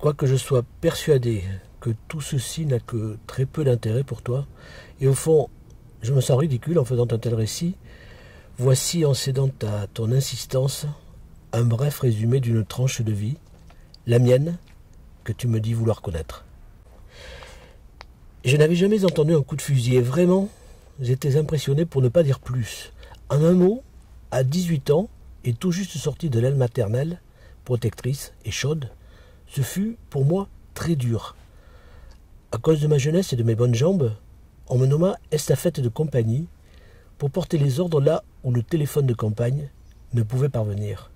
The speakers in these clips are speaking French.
Quoique je sois persuadé que tout ceci n'a que très peu d'intérêt pour toi, et au fond, je me sens ridicule en faisant un tel récit, voici, en cédant à ton insistance, un bref résumé d'une tranche de vie, la mienne, que tu me dis vouloir connaître. Je n'avais jamais entendu un coup de fusil, et vraiment, j'étais impressionné pour ne pas dire plus. En un mot, à 18 ans, et tout juste sorti de l'aile maternelle, protectrice et chaude, ce fut pour moi très dur. À cause de ma jeunesse et de mes bonnes jambes, on me nomma estafette de compagnie pour porter les ordres là où le téléphone de campagne ne pouvait parvenir.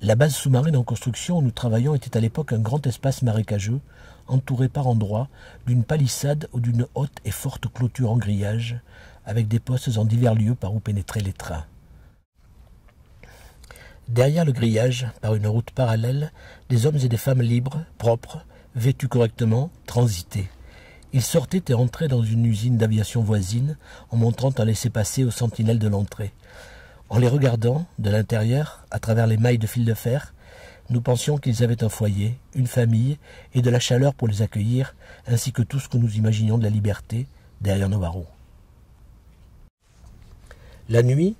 La base sous-marine en construction où nous travaillions était à l'époque un grand espace marécageux, entouré par endroits d'une palissade ou d'une haute et forte clôture en grillage, avec des postes en divers lieux par où pénétraient les trains. Derrière le grillage, par une route parallèle, des hommes et des femmes libres, propres, vêtus correctement, transitaient. Ils sortaient et entraient dans une usine d'aviation voisine en montrant un laissez-passer aux sentinelles de l'entrée. En les regardant, de l'intérieur, à travers les mailles de fil de fer, nous pensions qu'ils avaient un foyer, une famille et de la chaleur pour les accueillir, ainsi que tout ce que nous imaginions de la liberté derrière nos barreaux. La nuit,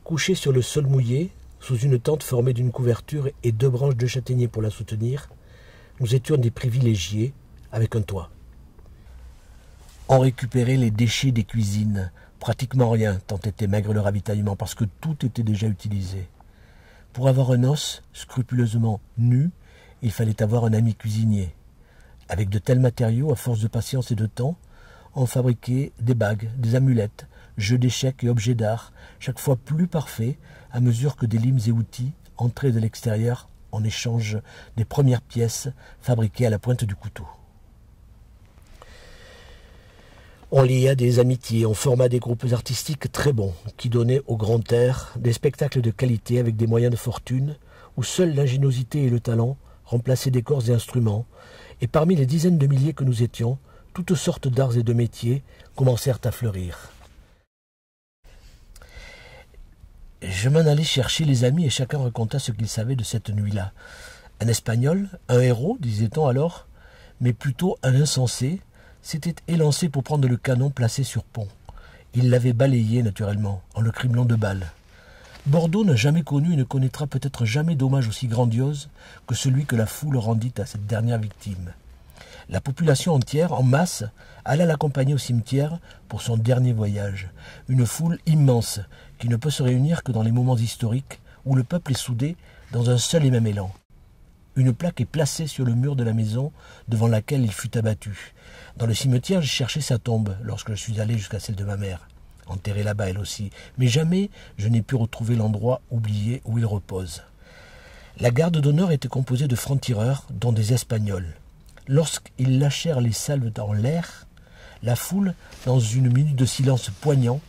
couchés sur le sol mouillé, sous une tente formée d'une couverture et 2 branches de châtaignier pour la soutenir, nous étions des privilégiés avec un toit. On récupérait les déchets des cuisines, pratiquement rien, tant était maigre le ravitaillement, parce que tout était déjà utilisé. Pour avoir un os scrupuleusement nu, il fallait avoir un ami cuisinier. Avec de tels matériaux, à force de patience et de temps, on fabriquait des bagues, des amulettes, jeux d'échecs et objets d'art, chaque fois plus parfaits, à mesure que des limes et outils entraient de l'extérieur en échange des premières pièces fabriquées à la pointe du couteau. On lia des amitiés, on forma des groupes artistiques très bons, qui donnaient au grand air des spectacles de qualité avec des moyens de fortune, où seule l'ingéniosité et le talent remplaçaient décors et instruments, et parmi les dizaines de milliers que nous étions, toutes sortes d'arts et de métiers commencèrent à fleurir. Je m'en allais chercher les amis et chacun raconta ce qu'il savait de cette nuit-là. Un Espagnol, un héros, disait-on alors, mais plutôt un insensé, s'était élancé pour prendre le canon placé sur pont. Il l'avait balayé, naturellement, en le criblant de balles. Bordeaux n'a jamais connu et ne connaîtra peut-être jamais d'hommage aussi grandiose que celui que la foule rendit à cette dernière victime. La population entière, en masse, alla l'accompagner au cimetière pour son dernier voyage. Une foule immense qui ne peut se réunir que dans les moments historiques où le peuple est soudé dans un seul et même élan. Une plaque est placée sur le mur de la maison devant laquelle il fut abattu. Dans le cimetière, j'ai cherché sa tombe lorsque je suis allé jusqu'à celle de ma mère, enterrée là-bas elle aussi, mais jamais je n'ai pu retrouver l'endroit oublié où il repose. La garde d'honneur était composée de francs-tireurs, dont des Espagnols. Lorsqu'ils lâchèrent les salves dans l'air, la foule, dans une minute de silence poignant,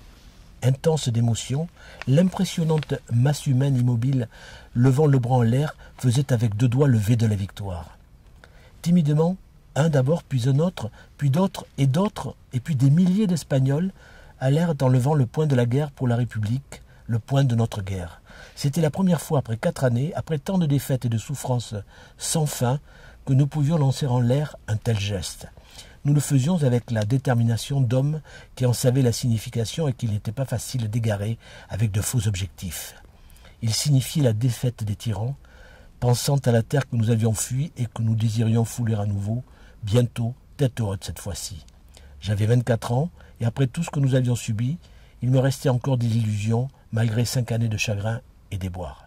intense d'émotion, l'impressionnante masse humaine immobile, levant le bras en l'air, faisait avec 2 doigts le V de la victoire. Timidement, un d'abord, puis un autre, puis d'autres, et puis des milliers d'Espagnols allèrent en levant le poing de la guerre pour la République, le poing de notre guerre. C'était la première fois après 4 années, après tant de défaites et de souffrances sans fin, que nous pouvions lancer en l'air un tel geste. Nous le faisions avec la détermination d'hommes qui en savaient la signification et qu'il n'était pas facile d'égarer avec de faux objectifs. Il signifiait la défaite des tyrans, pensant à la terre que nous avions fui et que nous désirions fouler à nouveau, bientôt, tête haute cette fois-ci. J'avais 24 ans, et après tout ce que nous avions subi, il me restait encore des illusions, malgré 5 années de chagrin et déboire.